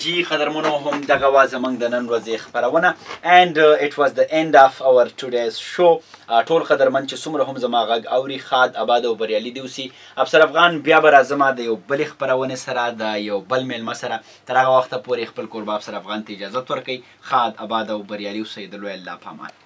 جی قدرمنو هم دغه وا زمونږ د نن ورځې خپرونه and it was the end of our today's show. ټول قدرمن چې څومره هم زما غږ اوري ښاد آباد او بریالي دې اوسي. افسر افغان بیا به راځم د یو بلې خپرونې سره د یو بل میلمه سره. تر هغه وخته پورې خپل کوربه افسر افغان ته اجازت ورکوئ. ښاد آباد او بریالي اوسئ. د لوی الله په امان.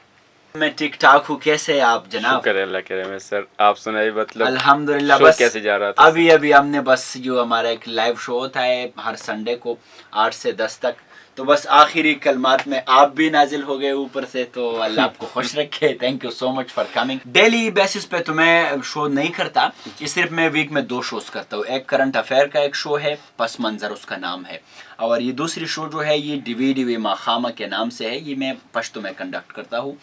میں ٹک ٹاک ہوں. کیسے ہیں آپ جناب؟ شکر اللہ کرے میں سر. آپ سنائیے مطلب الحمدللہ. شو بس کیسے جا رہا تھا؟ ابھی ہم نے بس جو ہمارا ایک لائیو شو ہوتا ہے ہر سنڈے کو 8 سے 10 تک، تو بس آخری کلمات میں آپ بھی نازل ہو گئے اوپر سے، تو اللہ آپ کو خوش رکھے. Thank you so much for coming. Daily basis پہ تو میں شو نہیں کرتا، یہ صرف میں ویک میں 2 شوز کرتا ہوں. ایک کرنٹ افیئر کا ایک شو ہے، پس منظر اس کا نام ہے، اور یہ دوسری شو جو ہے یہ ڈی وی ماخامہ کے نام سے ہے. یہ میں پشتو میں کنڈکٹ کرتا ہوں.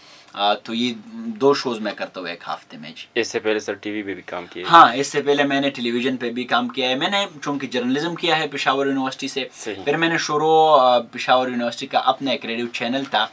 تو یہ 2 شوز میں کرتا ہوں ایک ہفتے میں. جی اس سے پہلے سر ٹی وی پہ بھی کام کیا؟ ہاں، اس سے پہلے میں نے ٹیلی ویژن پہ بھی کام کیا ہے. میں نے چونکہ جرنلزم کیا ہے پشاور یونیورسٹی سے، پھر میں نے شروع پشاور یونیورسٹی کا اپنا ایک ریڈیو چینل تھا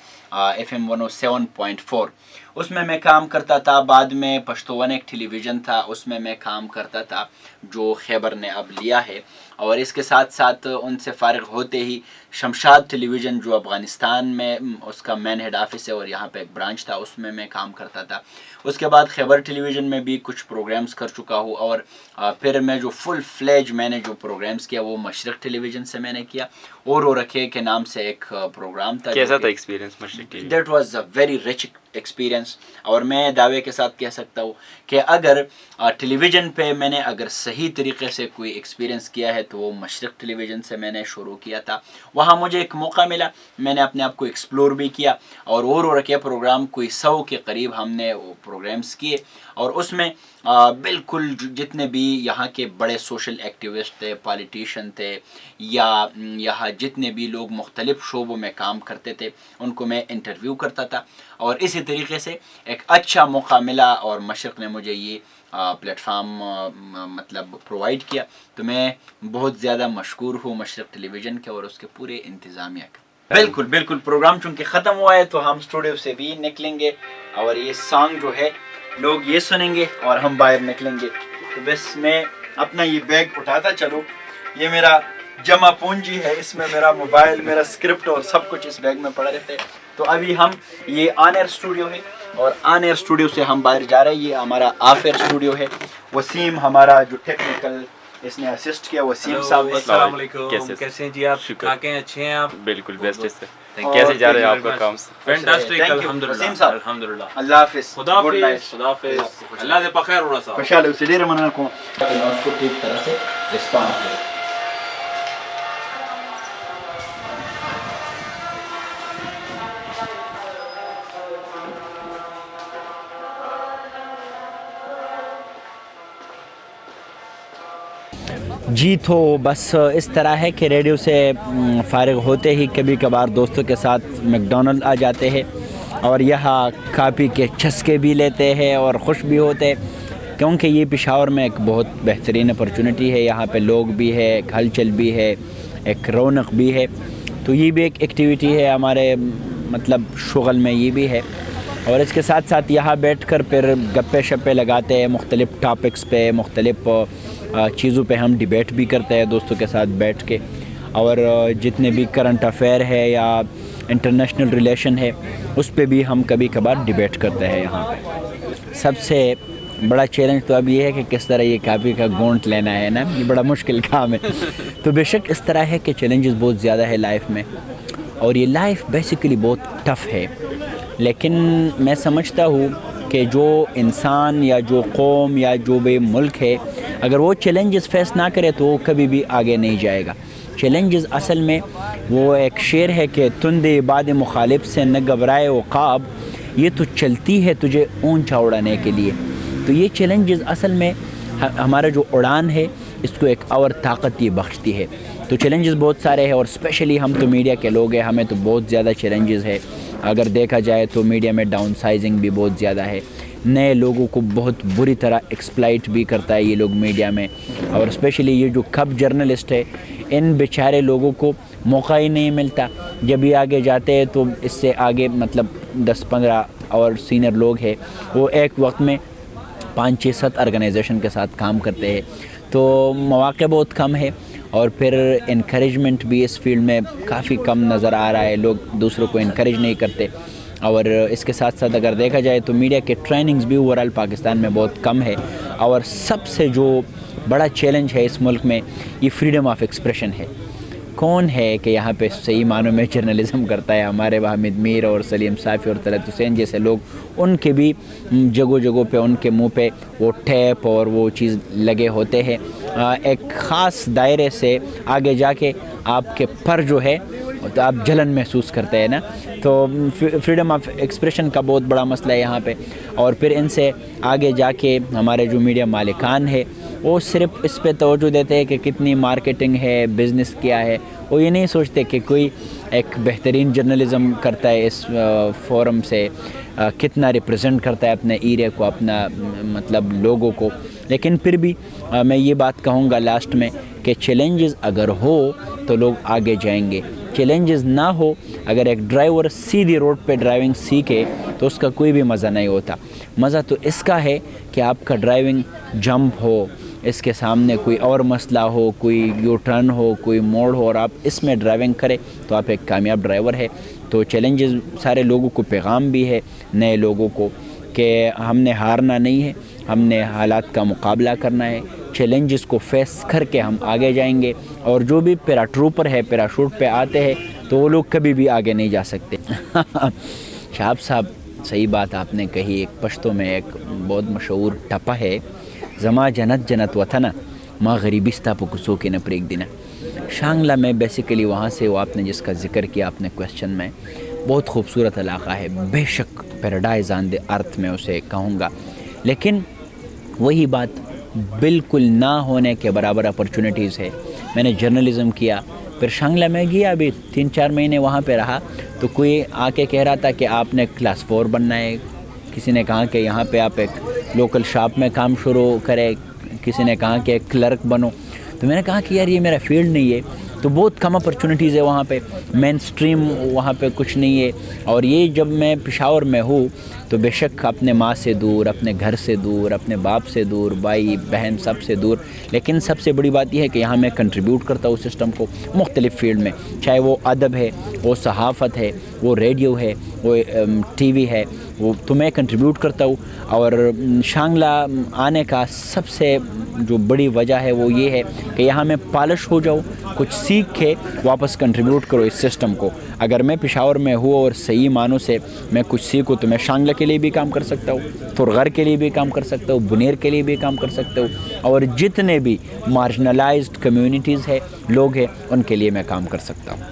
FM 107.4، اس میں کام کرتا تھا. بعد میں پشتو ون ایک ٹیلی ویژن تھا، اس میں کام کرتا تھا جو خیبر نے اب لیا ہے. اور اس کے ساتھ ساتھ ان سے فارغ ہوتے ہی شمشاد ٹیلی ویژن جو افغانستان میں اس کا مین ہیڈ آفس ہے اور یہاں پہ ایک برانچ تھا، اس میں کام کرتا تھا. اس کے بعد خیبر ٹیلی ویژن میں بھی کچھ پروگرامز کر چکا ہوں. اور پھر میں جو فل فلیج میں نے جو پروگرامز کیا وہ مشرق ٹیلی ویژن سے میں نے کیا. اور رکھے کے نام سے ایک پروگرام تھا. کیسا تھا ایکسپیرینس مشرق T V? That was a very rich experience. اور میں دعوے کے ساتھ کہہ سکتا ہوں کہ اگر ٹیلی ویژن پہ میں نے اگر صحیح طریقے سے کوئی ایکسپیرینس کیا ہے تو وہ مشرق ٹیلی ویژن سے میں نے شروع کیا تھا. وہاں مجھے ایک موقع ملا، میں نے اپنے آپ کو ایکسپلور بھی کیا. اور رکھے پروگرام کوئی 100 کے قریب ہم نے وہ پروگرامز کیے. اور اس میں بالکل جتنے بھی یہاں کے بڑے سوشل ایکٹیوسٹ تھے، پالیٹیشین تھے، یا یہاں جتنے بھی لوگ مختلف شعبوں میں کام کرتے تھے ان کو میں انٹرویو کرتا تھا. اور اسی طریقے سے ایک اچھا موقع ملا اور مشرق نے مجھے یہ پلیٹ فارم مطلب پرووائڈ کیا. تو میں بہت زیادہ مشکور ہوں مشرق ٹیلی ویژن کے اور اس کے پورے انتظامیہ کا. بالکل پروگرام چونکہ ختم ہوا ہے تو ہم اسٹوڈیو سے بھی نکلیں گے اور یہ سانگ جو ہے لوگ یہ سنیں گے اور ہم باہر نکلیں گے. تو بس میں اپنا یہ بیگ اٹھاتا چلوں. یہ میرا جمع پونجی ہے، اس میں میرا موبائل، میرا اسکرپٹ اور سب کچھ اس بیگ میں پڑا رہتے ہیں. تو ابھی ہم یہ آن ایئر اسٹوڈیو ہے اور آن ایئر اسٹوڈیو سے ہم باہر جا رہے ہیں. یہ ہمارا آف ایئر اسٹوڈیو ہے. وسیم ہمارا جو ٹیکنیکل اس نے اسسٹ کیا، وسیم صاحب. السلام علیکم، کیسے ہیں جی آپ؟ ٹھاک ہیں، اچھے ہیں آپ؟ بالکل بیسٹ ہے. کیسے جا رہے ہیں آپ کا کام؟ فینٹاسٹک، الحمدللہ الحمدللہ. اللہ حافظ. خدا حافظ. خدا حافظ. اللہ دې په خیر ورسوه. خوشاله اوسئ. ډېره مننه کوم چې اس کو ٹھیک طرح سے رسپانس کریں. جی تو بس اس طرح ہے کہ ریڈیو سے فارغ ہوتے ہی کبھی کبھار دوستوں کے ساتھ میکڈونلڈ آ جاتے ہیں اور یہاں کافی کے چسکے بھی لیتے ہیں اور خوش بھی ہوتے، کیونکہ یہ پشاور میں ایک بہت بہترین اپرچونٹی ہے. یہاں پہ لوگ بھی ہے، ایک ہلچل بھی ہے، ایک رونق بھی ہے. تو یہ بھی ایک ایکٹیویٹی ہے ہمارے مطلب شغل میں، یہ بھی ہے. اور اس کے ساتھ ساتھ یہاں بیٹھ کر پھر گپے شپے لگاتے ہیں مختلف ٹاپکس پہ، مختلف چیزوں پہ ہم ڈیبیٹ بھی کرتے ہیں دوستوں کے ساتھ بیٹھ کے. اور جتنے بھی کرنٹ افیئر ہے یا انٹرنیشنل ریلیشن ہے اس پہ بھی ہم کبھی کبھار ڈیبیٹ کرتے ہیں یہاں پہ. سب سے بڑا چیلنج تو اب یہ ہے کہ کس طرح یہ کاپی کا گونٹ لینا ہے نا، یہ بڑا مشکل کام ہے. تو بے شک اس طرح ہے کہ چیلنجز بہت زیادہ ہے لائف میں، اور یہ لائف بیسیکلی بہت ٹف ہے. لیکن میں سمجھتا ہوں کہ جو انسان یا جو قوم یا جو بھی ملک ہے اگر وہ چیلنجز فیس نہ کرے تو وہ کبھی بھی آگے نہیں جائے گا. چیلنجز اصل میں وہ ایک شعر ہے کہ تندے باد مخالف سے نہ گھبرائے عقاب، یہ تو چلتی ہے تجھے اونچا اڑانے کے لیے. تو یہ چیلنجز اصل میں ہمارا جو اڑان ہے اس کو ایک اور طاقت یہ بخشتی ہے. تو چیلنجز بہت سارے ہیں، اور اسپیشلی ہم تو میڈیا کے لوگ ہیں، ہمیں تو بہت زیادہ چیلنجز ہے. اگر دیکھا جائے تو میڈیا میں ڈاؤن سائزنگ بھی بہت زیادہ ہے. نئے لوگوں کو بہت بری طرح ایکسپلائٹ بھی کرتا ہے یہ لوگ میڈیا میں. اور اسپیشلی یہ جو کب جرنلسٹ ہے ان بیچارے لوگوں کو موقع ہی نہیں ملتا. جب یہ آگے جاتے ہیں تو اس سے آگے مطلب 10-15 اور سینئر لوگ ہیں وہ ایک وقت میں 5-6-7 آرگنائزیشن کے ساتھ کام کرتے ہیں. تو مواقع بہت کم ہے. اور پھر انکریجمنٹ بھی اس فیلڈ میں کافی کم نظر آ رہا ہے، لوگ دوسروں کو انکریج نہیں کرتے. اور اس کے ساتھ ساتھ اگر دیکھا جائے تو میڈیا کے ٹریننگز بھی اوورآل پاکستان میں بہت کم ہے. اور سب سے جو بڑا چیلنج ہے اس ملک میں یہ فریڈم آف ایکسپریشن ہے. کون ہے کہ یہاں پہ صحیح معنوں میں جرنلزم کرتا ہے؟ ہمارے حامد میر اور سلیم صافی اور طلعت حسین جیسے لوگ، ان کے بھی جگہوں پہ ان کے منہ پہ وہ ٹیپ اور وہ چیز لگے ہوتے ہیں. ایک خاص دائرے سے آگے جا کے آپ کے پر جو ہے تو آپ جلن محسوس کرتے ہیں نا. تو فریڈم آف ایکسپریشن کا بہت بڑا مسئلہ ہے یہاں پہ. اور پھر ان سے آگے جا کے ہمارے جو میڈیا مالکان ہے وہ صرف اس پہ توجہ دیتے ہیں کہ کتنی مارکیٹنگ ہے، بزنس کیا ہے. وہ یہ نہیں سوچتے کہ کوئی ایک بہترین جرنلزم کرتا ہے اس فورم سے، کتنا ریپرزینٹ کرتا ہے اپنے ایریا کو، اپنا مطلب لوگوں کو. لیکن پھر بھی میں یہ بات کہوں گا لاسٹ میں کہ چیلنجز اگر ہو تو لوگ آگے جائیں گے. چیلنجز نہ ہو، اگر ایک ڈرائیور سیدھی روڈ پہ ڈرائیونگ سیکھے تو اس کا کوئی بھی مزہ نہیں ہوتا. مزہ تو اس کا ہے کہ آپ کا ڈرائیونگ جمپ ہو، اس کے سامنے کوئی اور مسئلہ ہو، کوئی یو ٹرن ہو، کوئی موڑ ہو اور آپ اس میں ڈرائیونگ کرے تو آپ ایک کامیاب ڈرائیور ہے. تو چیلنجز سارے لوگوں کو پیغام بھی ہے، نئے لوگوں کو، کہ ہم نے ہارنا نہیں ہے، ہم نے حالات کا مقابلہ کرنا ہے. چیلنجز کو فیس کر کے ہم آگے جائیں گے. اور جو بھی پیرا ٹروپر ہے، پیراشوٹ پہ آتے ہیں تو وہ لوگ کبھی بھی آگے نہیں جا سکتے. شہاب صاحب صحیح بات آپ نے کہی. ایک پشتو میں ایک بہت مشہور ٹپا ہے، زما جنت جنت وطنہ ماں غریبستہ پہ کسو کے نہ پریک دینا. شانگلہ میں بیسیکلی وہاں سے وہ آپ نے جس کا ذکر کیا آپ نے کویسچن میں، بہت خوبصورت علاقہ ہے، بے شک پیراڈائز آن دی ارتھ میں اسے کہوں گا. لیکن وہی بات بالکل نہ ہونے کے برابر اپرچونیٹیز ہے. میں نے جرنلزم کیا، پھر شانگلہ میں گیا، ابھی 3-4 مہینے وہاں پہ رہا تو کوئی آ کے کہہ رہا تھا کہ آپ نے کلاس 4 بننا ہے. کسی نے کہا کہ یہاں پہ آپ ایک لوکل شاپ میں کام شروع کرے، کسی نے کہا کہ ایک کلرک بنو. تو میں نے کہا کہ یار یہ میرا فیلڈ نہیں ہے. تو بہت کم اپرچونیٹیز ہے وہاں پہ، مین سٹریم وہاں پہ کچھ نہیں ہے. اور یہ جب میں پشاور میں ہوں تو بے شک اپنے ماں سے دور، اپنے گھر سے دور، اپنے باپ سے دور، بھائی بہن سب سے دور. لیکن سب سے بڑی بات یہ ہے کہ یہاں میں کنٹریبیوٹ کرتا ہوں سسٹم کو مختلف فیلڈ میں، چاہے وہ ادب ہے، وہ صحافت ہے، وہ ریڈیو ہے، وہ ٹی وی ہے، وہ تو میں کنٹریبیوٹ کرتا ہوں. اور شانگلہ آنے کا سب سے جو بڑی وجہ ہے وہ یہ ہے کہ یہاں میں پالش ہو جاؤں، کچھ سیکھ کے واپس کنٹریبیوٹ کرو اس سسٹم کو. اگر میں پشاور میں ہوں اور صحیح معنوں سے میں کچھ سیکھوں تو میں شانگلہ کے لیے بھی کام کر سکتا ہوں، تھرغر کے لیے بھی کام کر سکتا ہوں، بنیر کے لیے بھی کام کر سکتا ہوں. اور جتنے بھی مارجنلائزڈ کمیونٹیز ہے، لوگ ہیں، ان کے لیے میں کام کر سکتا ہوں.